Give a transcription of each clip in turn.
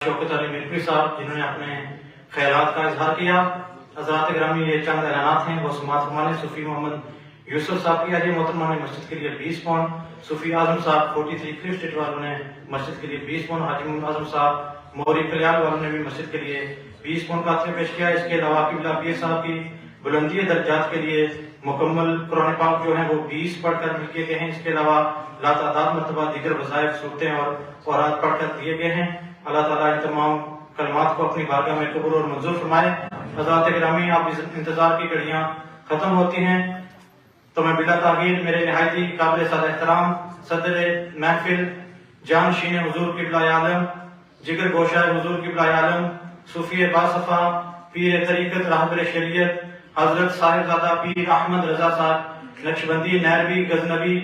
شوکت علی ملکوی صاحب جنہوں نے اپنے خیالات کا اظہار کیا۔ حضرات گرامی، یہ چند اعلانات ہیں وہ سماعت فرمائیں۔ صوفی محمد یوسف صاحب کی حاجی محترمہ نے مسجد کے لیے 20 پاؤنڈ، صوفی اعظم صاحب 43 کلف اسٹریٹ والوں نے مسجد کے لیے 20 پاؤنڈ، حاجی محمد اعظم صاحب موری کلیال والوں نے بھی مسجد کے لیے 20 پاؤنڈ کا عطیہ پیش کیا۔ اس کے علاوہ قبلہ پیر صاحب کی بلندی درجات کے لیے مکمل قرآن پاک جو ہیں وہ 20 پڑھ کر کیے گئے ہیں۔ اس کے علاوہ لاتعداد مرتبہ دیگر وظائف، صورتیں اور اوراد پڑھ کر دیے گئے ہیں۔ اللہ تعالیٰ ان تمام کلمات کو اپنی بارگاہ میں قبول اور منظور فرمائے۔ حضرات گرامی، اب انتظار کی گھڑیاں ختم ہوتی ہیں تو میں بلا تاخیر میرے نہایت ہی قابل سعادت احترام صدر محفل، جانشین حضور قبلہ عالم، جگر گوشہ حضور قبلہ عالم، صوفی باصفا، پیر طریقت، راہبر شریعت حضرت صاحبزادہ پیر احمد رضا صاحب نقشبندی نیروی غزنوی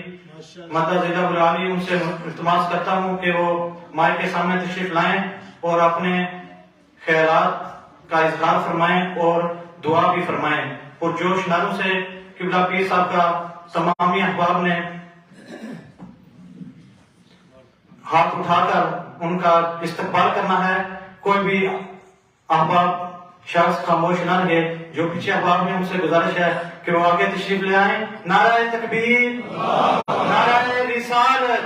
مدہ ضلع العالی، ان سے التماس کرتا ہوں کہ وہ مائک کے سامنے تشریف لائیں اور اپنے خیالات کا اظہار فرمائیں اور دعا بھی فرمائیں۔ پرجوش نعروں سے قبلہ پیر صاحب کا تمامی احباب نے ہاتھ اٹھا کر ان کا استقبال کرنا ہے۔ کوئی بھی احباب شخص خاموش نہ رہے۔ جو پیچھے احباب ہیں ان سے گزارش ہے کہ وہ آگے تشریف لے آئیں۔ نعرہ تکبیر، نعرہ رسالت،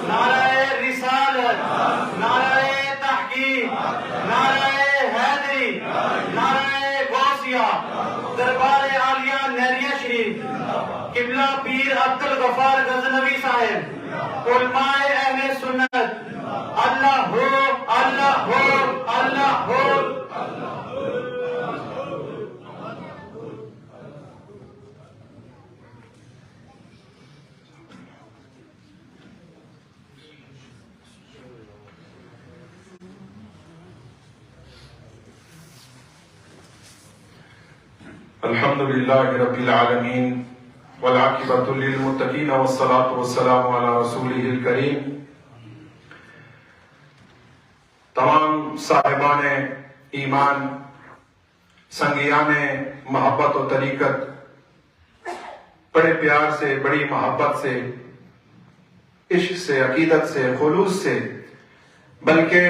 نعرہ رسالت، نعرہ تحقیق، نعرہ حیدری، نعرہ غوثیہ، دربار عالیہ نیریہ شریف، قبلہ پیر عبدالغفار غزنوی صاحب، علماء اہل سنت، اللہ ہو، اللہ ہو، اللہ ہو۔ الحمدللہ رب العالمین والعاقبۃ للمتقین والصلاة والسلام علی رسولہ الکریم۔ تمام صاحبان ایمان، سنگیان محبت و طریقت، بڑے پیار سے، بڑی محبت سے، عشق سے، عقیدت سے، خلوص سے، بلکہ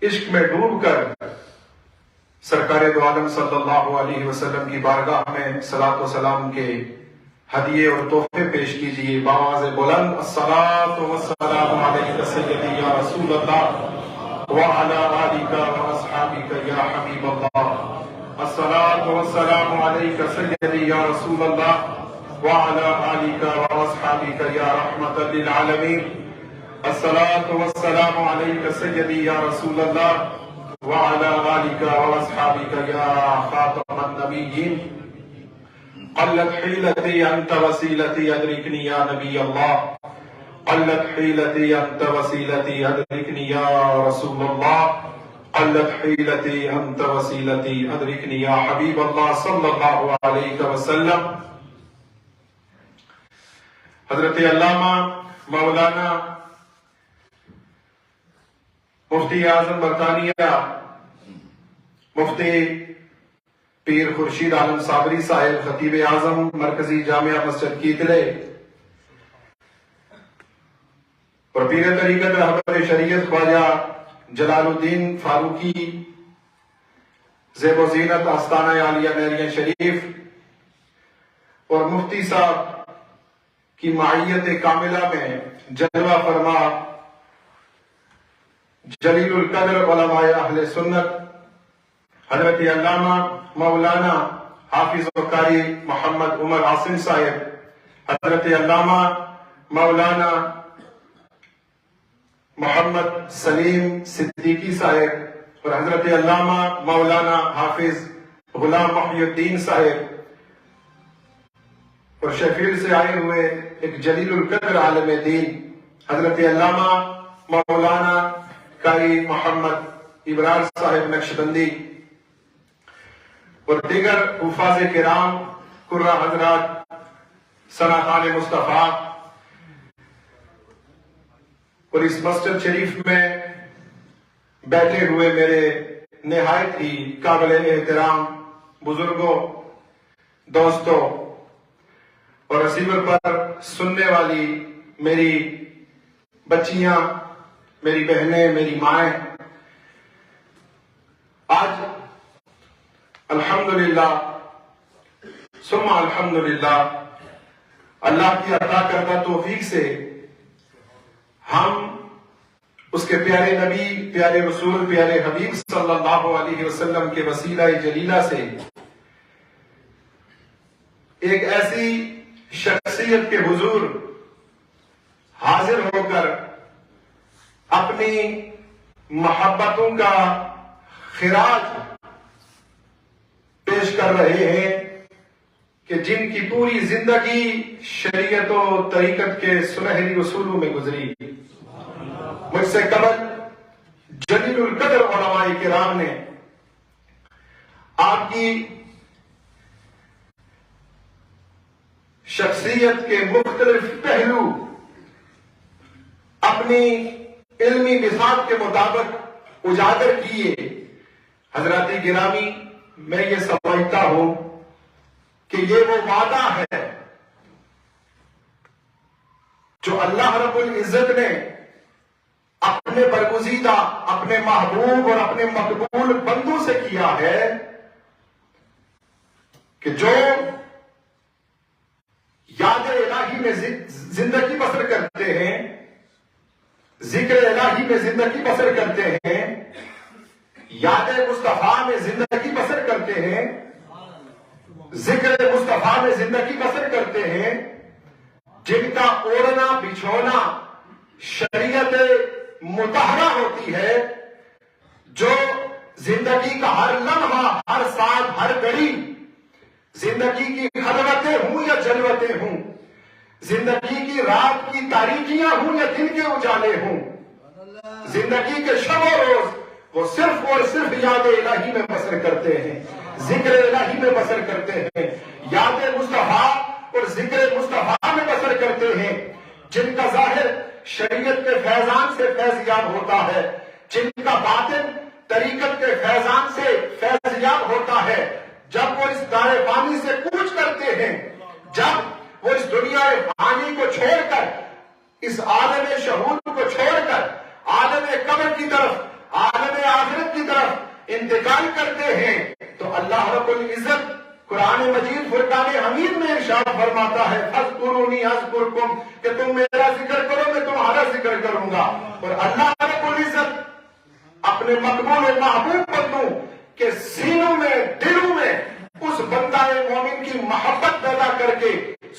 عشق میں ڈوب کر سرکار دو عالم صلی اللہ علیہ وسلم کی بارگاہ میں صلاۃ و سلام کے ہدیے اور تحفے پیش کیجیے۔ بآواز بلند الصلاۃ والسلام علیک سیدی یا رسول اللہ وعلی آلک واصحابک یا حبیب اللہ۔ الصلاۃ والسلام علیک سیدی یا رسول اللہ وعلی آلک واصحابک یا رحمۃ للعالمین۔ الصلاۃ والسلام علیک سیدی یا رسول اللہ وعلى آلك وأصحابك يا خاتم النبيين۔ قلت حيلتي أنت وسيلتي أدركني يا نبي الله، قلت حيلتي أنت وسيلتي أدركني يا رسول الله، قلت حيلتي أنت وسيلتي أدركني يا حبيب الله صلى الله عليه وسلم۔ حضرت علامہ مولانا مفتی اعظم برطانیہ مفتی پیر خورشید عالم صابری صاحب، خطیب اعظم مرکزی جامعہ مسجد کیتلے، اور پیر طریقت رہبر شریعت خواجہ جلال الدین فاروقی، زیب و زینت آستانہ عالیہ نیریہ شریف، اور مفتی صاحب کی معیت کاملہ میں جلوہ فرما جلیل القدر علماء اہل سنت حضرت علامہ مولانا حافظ و قاری محمد عمر عاصم صاحب، حضرت علامہ مولانا محمد سلیم صدیقی صاحب، اور حضرت علامہ مولانا حافظ غلام محی الدین صاحب، اور شیفیلڈ سے آئے ہوئے ایک جلیل القدر عالم دین حضرت علامہ مولانا قاری محمد ابرار صاحب نقشبندی، اور دیگر حفاظ کرام، قرہ حضرات، ثناءخوان مصطفیٰ، اور اس مسجد شریف میں بیٹھے ہوئے میرے نہایت ہی قابل احترام بزرگوں، دوستوں، اور ریسیور پر سننے والی میری بچیاں میری بہنیں، میری مائیں، آج الحمدللہ ثم الحمدللہ اللہ کی عطا کردہ توفیق سے ہم اس کے پیارے نبی، پیارے رسول، پیارے حبیب صلی اللہ علیہ وسلم کے وسیلہ جلیلہ سے ایک ایسی شخصیت کے حضور حاضر ہو کر اپنی محبتوں کا خراج پیش کر رہے ہیں کہ جن کی پوری زندگی شریعت و طریقت کے سنہری اصولوں میں گزری۔ مجھ سے قبل جلیل القدر علماء کرام نے آپ کی شخصیت کے مختلف پہلو اپنی علمی بساط کے مطابق اجاگر کیے۔ حضرات گرامی، میں یہ سمجھتا ہوں کہ یہ وہ وعدہ ہے جو اللہ رب العزت نے اپنے برگزیدہ، اپنے محبوب اور اپنے مقبول بندوں سے کیا ہے کہ جو یاد الہی میں زندگی بسر کرتے ہیں، ذکر الہی میں زندگی بسر کرتے ہیں، یاد مصطفیٰ میں زندگی بسر کرتے ہیں، ذکر مصطفیٰ میں زندگی بسر کرتے ہیں، جن کا اوڑھنا بچھونا شریعت مطہرہ ہوتی ہے، جو زندگی کا ہر لمحہ، ہر ساتھ، ہر گھڑی، زندگی کی خلوتیں ہوں یا جلوتیں ہوں، زندگی کی رات کی تاریکیاں ہوں یا دن کے اجالے ہوں، زندگی کے شب و روز وہ صرف اور صرف یاد الہی میں بسر کرتے ہیں، ذکر الہی میں بسر کرتے ہیں، یاد مصطفیٰ اور ذکر مصطفیٰ میں بسر کرتے ہیں، جن کا ظاہر شریعت کے فیضان سے فیضیاب ہوتا ہے، جن کا باطن طریقت کے فیضان سے فیضیاب ہوتا ہے۔ جب وہ اس دار فانی سے کوچ کرتے ہیں، جب وہ اس دنیا فانی کو چھوڑ کر، اس عالم شہود کو چھوڑ کر عالم قبر کی طرف، عالم آخرت کی طرف انتقال کرتے ہیں، تو اللہ رب العزت قرآن مجید فرقان حمید میں ارشاد فرماتا ہے فَاذْكُرُونِي أَذْكُرْكُمْ کہ تم میرا ذکر کرو، میں تمہارا ذکر کروں گا۔ اور اللہ رب العزت اپنے مقبول و محبوب بندوں کے سینوں میں، دلوں میں اس بندہ مومن کی محبت پیدا کر کے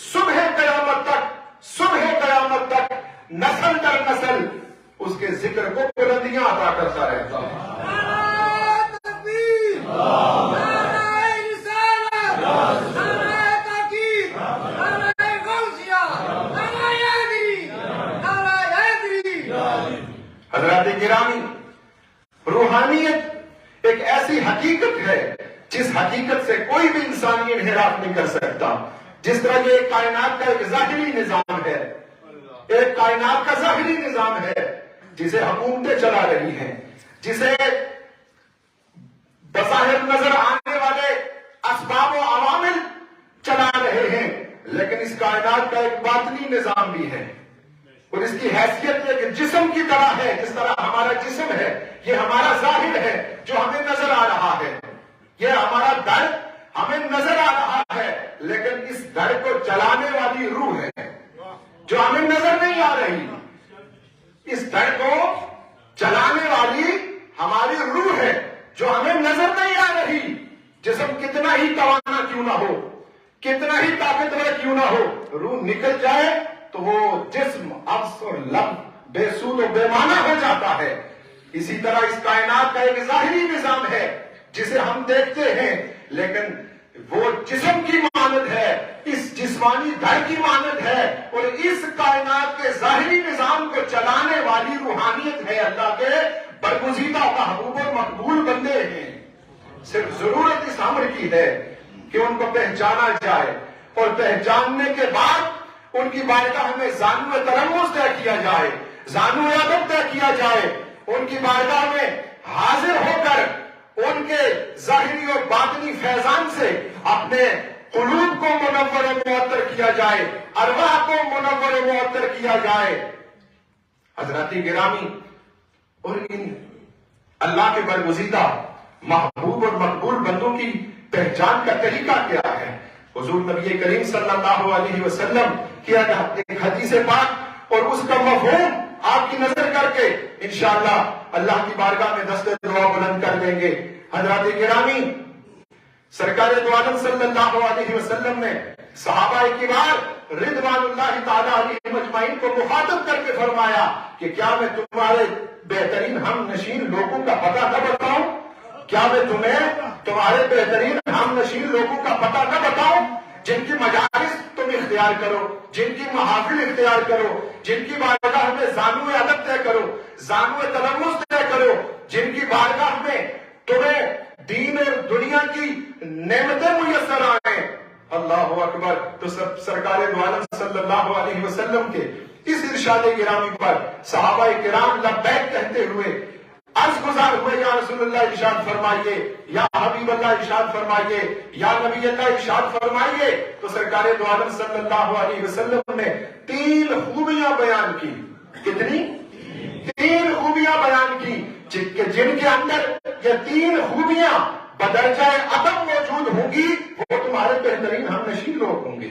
صبح قیامت تک نسل در نسل اس کے ذکر کو بلندیاں عطا کرتا رہتا ہے۔ حضرات گرامی، روحانیت ایک ایسی حقیقت ہے جس حقیقت سے کوئی بھی انسانی انحراف نہیں کر سکتا۔ جس طرح یہ کائنات کا ایک ظاہری نظام ہے، ایک کائنات کا ظاہری نظام ہے جسے حکومتیں چلا رہی ہیں، جسے بظاہر نظر آنے والے اسباب و عوامل چلا رہے ہیں، لیکن اس کائنات کا ایک باطنی نظام بھی ہے، اور اس کی حیثیت ایک جسم کی طرح ہے۔ جس طرح ہمارا جسم ہے، یہ ہمارا ظاہر ہے جو ہمیں نظر آ رہا ہے، یہ ہمارا در ہمیں نظر آ رہا ہے، لیکن اس در کو چلانے والی روح ہے جو ہمیں نظر نہیں آ رہی۔ اس در کو چلانے والی ہماری روح ہے جو ہمیں نظر نہیں آ رہی۔ جسم کتنا ہی توانا کیوں نہ ہو، کتنا ہی طاقتور کیوں نہ ہو، روح نکل جائے تو وہ جسم عبث اور لم بے سود و بے معنی ہو جاتا ہے۔ اسی طرح اس کائنات کا ایک ظاہری نظام ہے جسے ہم دیکھتے ہیں، لیکن وہ جسم کی مانند ہے، اس جسمانی دھڑ کی مانند ہے، اور اس کائنات کے ظاہری نظام کو چلانے والی روحانیت ہے اللہ کے برگزیدہ محبوب و مقبول بندے ہیں۔ صرف ضرورت اس امر کی ہے کہ ان کو پہچانا جائے، اور پہچاننے کے بعد ان کی بارگاہ میں زانو تلمس طے کیا جائے، زانو ادب طے کیا جائے، ان کی بارگاہ میں حاضر ہو کر ان کے ظاہری اور باطنی فیضان سے اپنے قلوب کو منور و معطر کیا جائے، ارواح کو منور و معطر کیا جائے۔ حضرات گرامی، اور ان اللہ کے برگزیدہ محبوب اور مقبول بندوں کی پہچان کا طریقہ کیا ہے؟ حضور نبی کریم صلی اللہ علیہ وسلم کی ایک حدیث پاک اور اس کا مفہوم آپ کی نظر کر کے انشاءاللہ اللہ کی بارگاہ میں دست دعا بلند کر دیں گے۔ حضرات گرامی، سرکار دو عالم صلی اللہ علیہ وسلم نے صحابہ کرام رضوان اللہ تعالی علیہم اجمعین کو مخاطب کر کے فرمایا کہ کیا میں تمہارے بہترین ہم نشین لوگوں کا پتہ نہ بتاؤں؟ کیا میں تمہیں تمہارے بہترین ہم نشین لوگوں کا پتہ نہ بتاؤں جن کی مجالس تم اختیار کرو، جن کی محافل اختیار کرو، جن کی بارگاہ میں زانو ادب طے کرو، زانو تلمس طے کرو، جن کی بارگاہ میں تمہیں دین اور دنیا کی نعمتیں میسر آئیں؟ اللہ اکبر۔ تو سرکار دو عالم صلی اللہ علیہ وسلم کے اس ارشاد گرامی پر صحابہ کرام لبیک کہتے ہوئے عرض گزار ہوئے، یا رسول اللہ ارشاد فرمائیے، یا حبیب اللہ ارشاد فرمائیے، یا نبی اللہ ارشاد فرمائیے۔ تو سرکار دو عالم صلی اللہ علیہ وسلم نے 3 خوبیاں بیان کی۔ کتنی؟ 3 خوبیاں بیان کی جن کے اندر یہ 3 خوبیاں بدرجہ عدم موجود ہوں گی، وہ تمہارے بہترین ہم نشین لوگ ہوں گے۔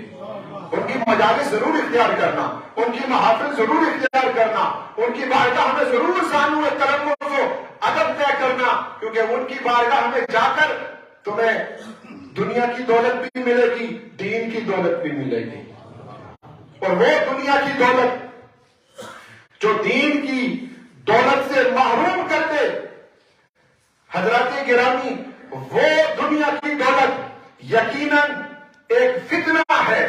ان کی مجالس ضرور اختیار کرنا، ان کی محافل ضرور اختیار کرنا، ان کی بارگاہ میں ضرور زانو تلمس و ادب طے کرنا، کیونکہ ان کی بارگاہ میں جا کر تمہیں دنیا کی دولت بھی ملے گی، دین کی دولت بھی ملے گی۔ اور وہ دنیا کی دولت جو دین کی دولت سے محروم کر دے، حضرات گرامی، وہ دنیا کی دولت یقیناً ایک فتنہ ہے،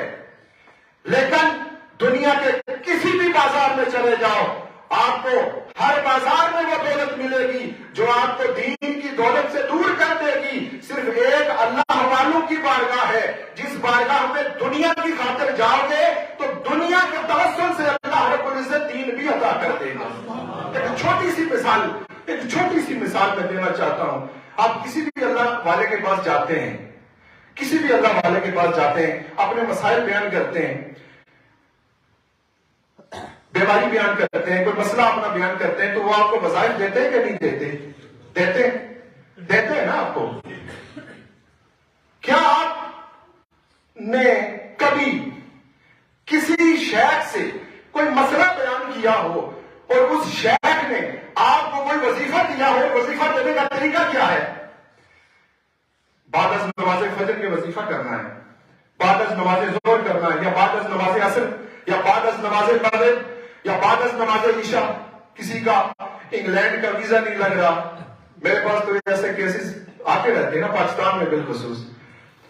لیکن دنیا کے کسی بھی بازار میں چلے جاؤ، آپ کو ہر بازار میں وہ دولت ملے گی جو آپ کو دین کی دولت سے دور کر دے گی۔ صرف ایک اللہ والوں کی بارگاہ ہے، جس بارگاہ میں دنیا کی خاطر جاؤ گے تو دنیا کے توسل سے اللہ رب العزت دین بھی عطا کر دے گا۔ ایک چھوٹی سی مثال میں دینا چاہتا ہوں۔ آپ کسی بھی اللہ والے کے پاس جاتے ہیں، کسی بھی اللہ والے کے پاس جاتے ہیں، اپنے مسائل بیان کرتے ہیں، بیماری بیان کرتے ہیں، کوئی مسئلہ اپنا بیان کرتے ہیں، تو وہ آپ کو وظائف دیتے ہیں کہ نہیں دیتے؟ دیتے ہیں نا آپ کو۔ کیا آپ نے کبھی کسی شیخ سے کوئی مسئلہ بیان کیا ہو اور اس شیخ نے آپ کو کوئی وظیفہ دیا ہو؟ وظیفہ دینے کا طریقہ کیا ہے؟ بعد از نماز فجر کے وظیفہ کرنا ہے، بعد از نماز ظہر کرنا ہے، یا بعد از نماز عصر، یا بعد از نماز مغرب، یا بعد از نماز عشاء۔ کسی کا انگلینڈ کا ویزا نہیں لگ رہا، میرے پاس تو ایسے کیسز آتے رہتے ہیں نا پاکستان میں بالخصوص،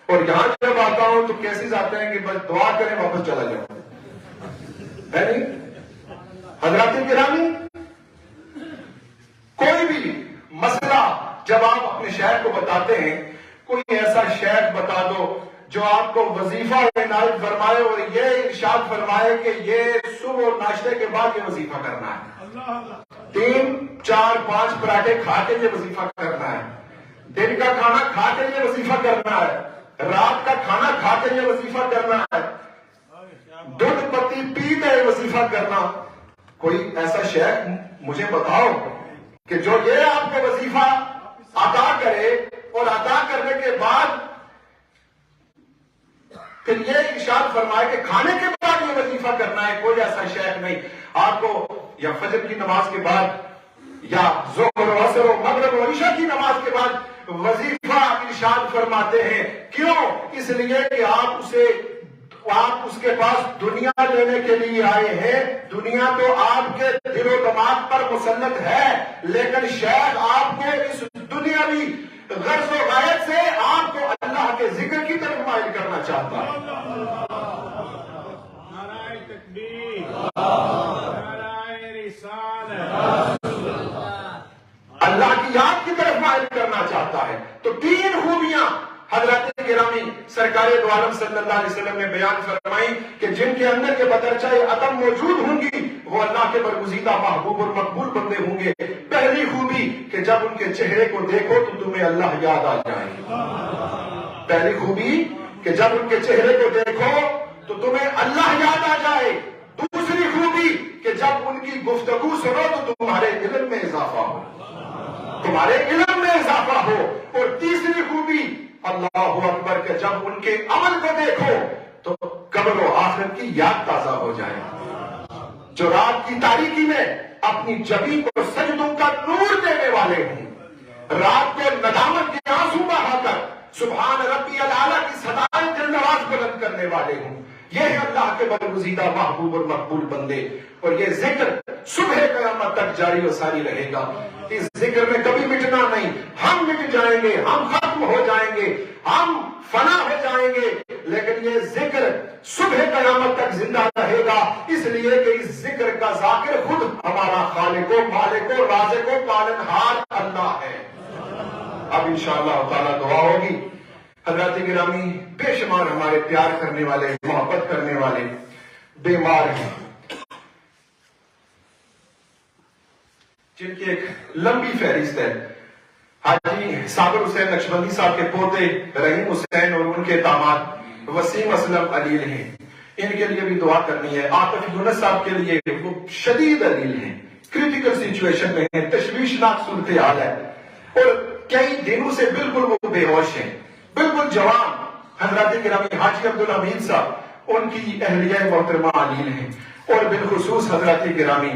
اور یہاں جب آتا ہوں تو کیسز آتے ہیں کہ بس دعا کریں واپس چلا جاؤں، ہے نہیں؟ حضرات گرامی، کوئی بھی مسئلہ جب آپ اپنے شیخ کو بتاتے ہیں، کوئی ایسا شیخ بتا دو جو آپ کو وظیفہ عنایت فرمائے اور یہ ارشاد فرمائے کہ یہ صبح اور ناشتے کے بعد یہ وظیفہ کرنا ہے، 3 4 5 پراٹھے کھا کے یہ وظیفہ کرنا ہے، دن کا کھانا کھا کے یہ وظیفہ کرنا ہے، رات کا کھانا کھا کے یہ وظیفہ کرنا ہے، دودھ پتی پی کے یہ وظیفہ کرنا۔ کوئی ایسا شیخ مجھے بتاؤ کہ جو یہ آپ کو وظیفہ ادا کرے اور ادا کرنے کے بعد پھر یہ ارشاد فرمائے کہ کھانے کے بعد یہ وظیفہ کرنا ہے۔ کوئی ایسا شیخ نہیں۔ آپ کو یا فجر کی نماز کے بعد یا ظہر و عصر و مغرب و عشاء کی نماز کے بعد وظیفہ ارشاد فرماتے ہیں۔ کیوں؟ اس لیے کہ آپ اس کے پاس دنیا لینے کے لیے آئے ہیں۔ دنیا تو آپ کے دل و دماغ پر مسلط ہے، لیکن شیخ آپ کو اس دنیاوی غرض و غایت سے آپ کو اللہ کے ذکر کی طرف مائل کرنا چاہتا ہے۔ نعرہ تکبیر، نعرہ رسالت، اللہ کی یاد کی طرف مائل کرنا چاہتا ہے۔ تو 3 خوبیاں حضرت گرامی سرکار دو عالم صلی اللہ علیہ وسلم نے بیان فرمائی کہ جن کے اندر کے بدرجہ عدم موجود ہوں گی، وہ اللہ کے برگزیدہ محبوب اور مقبول بندے ہوں گے۔ پہلی خوبی کہ جب ان کے چہرے کو دیکھو تو تمہیں اللہ یاد آ جائے۔ پہلی خوبی کہ جب ان کے چہرے کو دیکھو تو تمہیں اللہ یاد آ جائے۔ دوسری خوبی کہ جب ان کی گفتگو سنو تو تمہارے علم میں اضافہ ہو، تمہارے علم میں اضافہ ہو۔ اور تیسری خوبی اللہ اکبر کہ جب ان کے عمل کو دیکھو تو قبر و آخرت کی یاد تازہ ہو جائے۔ جو رات کی تاریکی میں اپنی جبین کو سجدوں کا نور دینے والے ہوں، رات کو ندامت کے آنسو بہا کر سبحان ربی الاعلیٰ کی صدائیں دل نواز بلند کرنے والے ہوں، یہ ہے اللہ کے برگزیدہ محبوب اور مقبول بندے۔ اور یہ ذکر صبح قیامت تک جاری و ساری رہے گا۔ اس ذکر میں کبھی مٹنا نہیں، ہم مٹ جائیں گے، ہم ختم ہو جائیں گے، ہم فنا ہو جائیں گے، لیکن یہ ذکر صبح قیامت تک زندہ رہے گا، اس لیے کہ اس ذکر کا ذاکر خود ہمارا خالق و مالک و رازق و پالنہار اللہ ہے۔ اب انشاءاللہ تعالیٰ دعا ہوگی۔ حضرات گرامی، بے شمار ہمارے پیار کرنے والے، محبت کرنے والے بیمار ہیں، جن کی ایک لمبی فہرست ہے۔ حاجی صابر حسین نقشبندی صاحب کے پوتے رحیم حسین اور ان کے داماد وسیم اسلم علیل ہیں، ان کے لیے بھی دعا کرنی ہے۔ عاطف یونس صاحب کے لیے وہ شدید علیل ہیں، کریٹیکل سچویشن میں ہیں، تشویشناک صورتحال ہے، اور کئی دنوں سے بالکل وہ بے ہوش ہیں، بالکل جوان۔ حضرات گرامی، حاجی عبدالحمید صاحب ان کی اہلیہ محترمہ علیل ہیں، اور بالخصوص حضرات گرامی،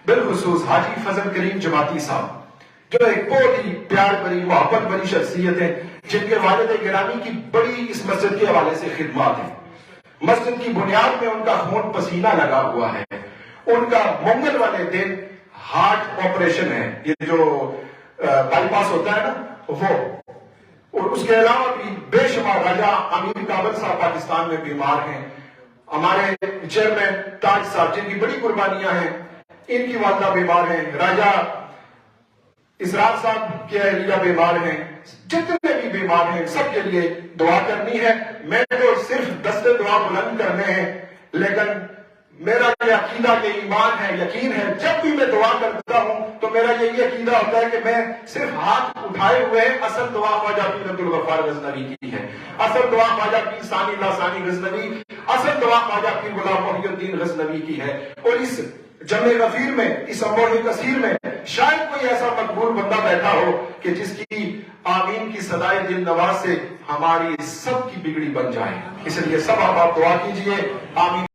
بالخصوص حاجی فضل کریم جماعتی صاحب، جو ایک بہت ہی پیار بری، محبت بری شخصیت ہے، جن کے والد گرامی کی بڑی اس مسجد کے حوالے سے خدمات ہیں۔ مسجد کی بنیاد میں ان کا خون پسینہ لگا ہوا ہے۔ ان کا منگل والے دن ہارٹ آپریشن ہے، یہ جو بائی پاس ہوتا ہے نا وہ، اور اس کے علاوہ بھی بے شمار راجہ امیر کابل صاحب پاکستان میں بیمار ہیں۔ ہمارے چیئرمین تاج صاحب جن کی بڑی قربانیاں ہیں، ان کی والدہ بیمار ہیں، راجہ اسرار صاحب کے اہلیہ بیمار ہیں، جتنے بھی بیمار ہیں سب کے لیے دعا کرنی ہے۔ میں تو صرف دستے دعا بلند کرنے ہیں، لیکن میرا یہ عقیدہ، یہ ایمان ہے، یقین ہے، جب بھی میں دعا کرتا ہوں تو میرا یہی عقیدہ ہوتا ہے کہ میں صرف ہاتھ اٹھائے ہوئے ہیں، اصل دعا خواجہ پیر عبدالغفار غزنوی کی ہے، اصل دعا خواجہ پیر ثانی اللہ ثانی غزنوی، اصل دعا خواجہ پیر غلام محی الدین غزنوی کی ہے۔ اور اس جمع غفیر میں، اس امبوڑ کثیر میں شاید کوئی ایسا مقبول بندہ بیٹھا ہو کہ جس کی آمین کی صدائے دل نواز سے ہماری سب کی بگڑی بن جائے۔ اس لیے سب آپ دعا کیجئے، آمین۔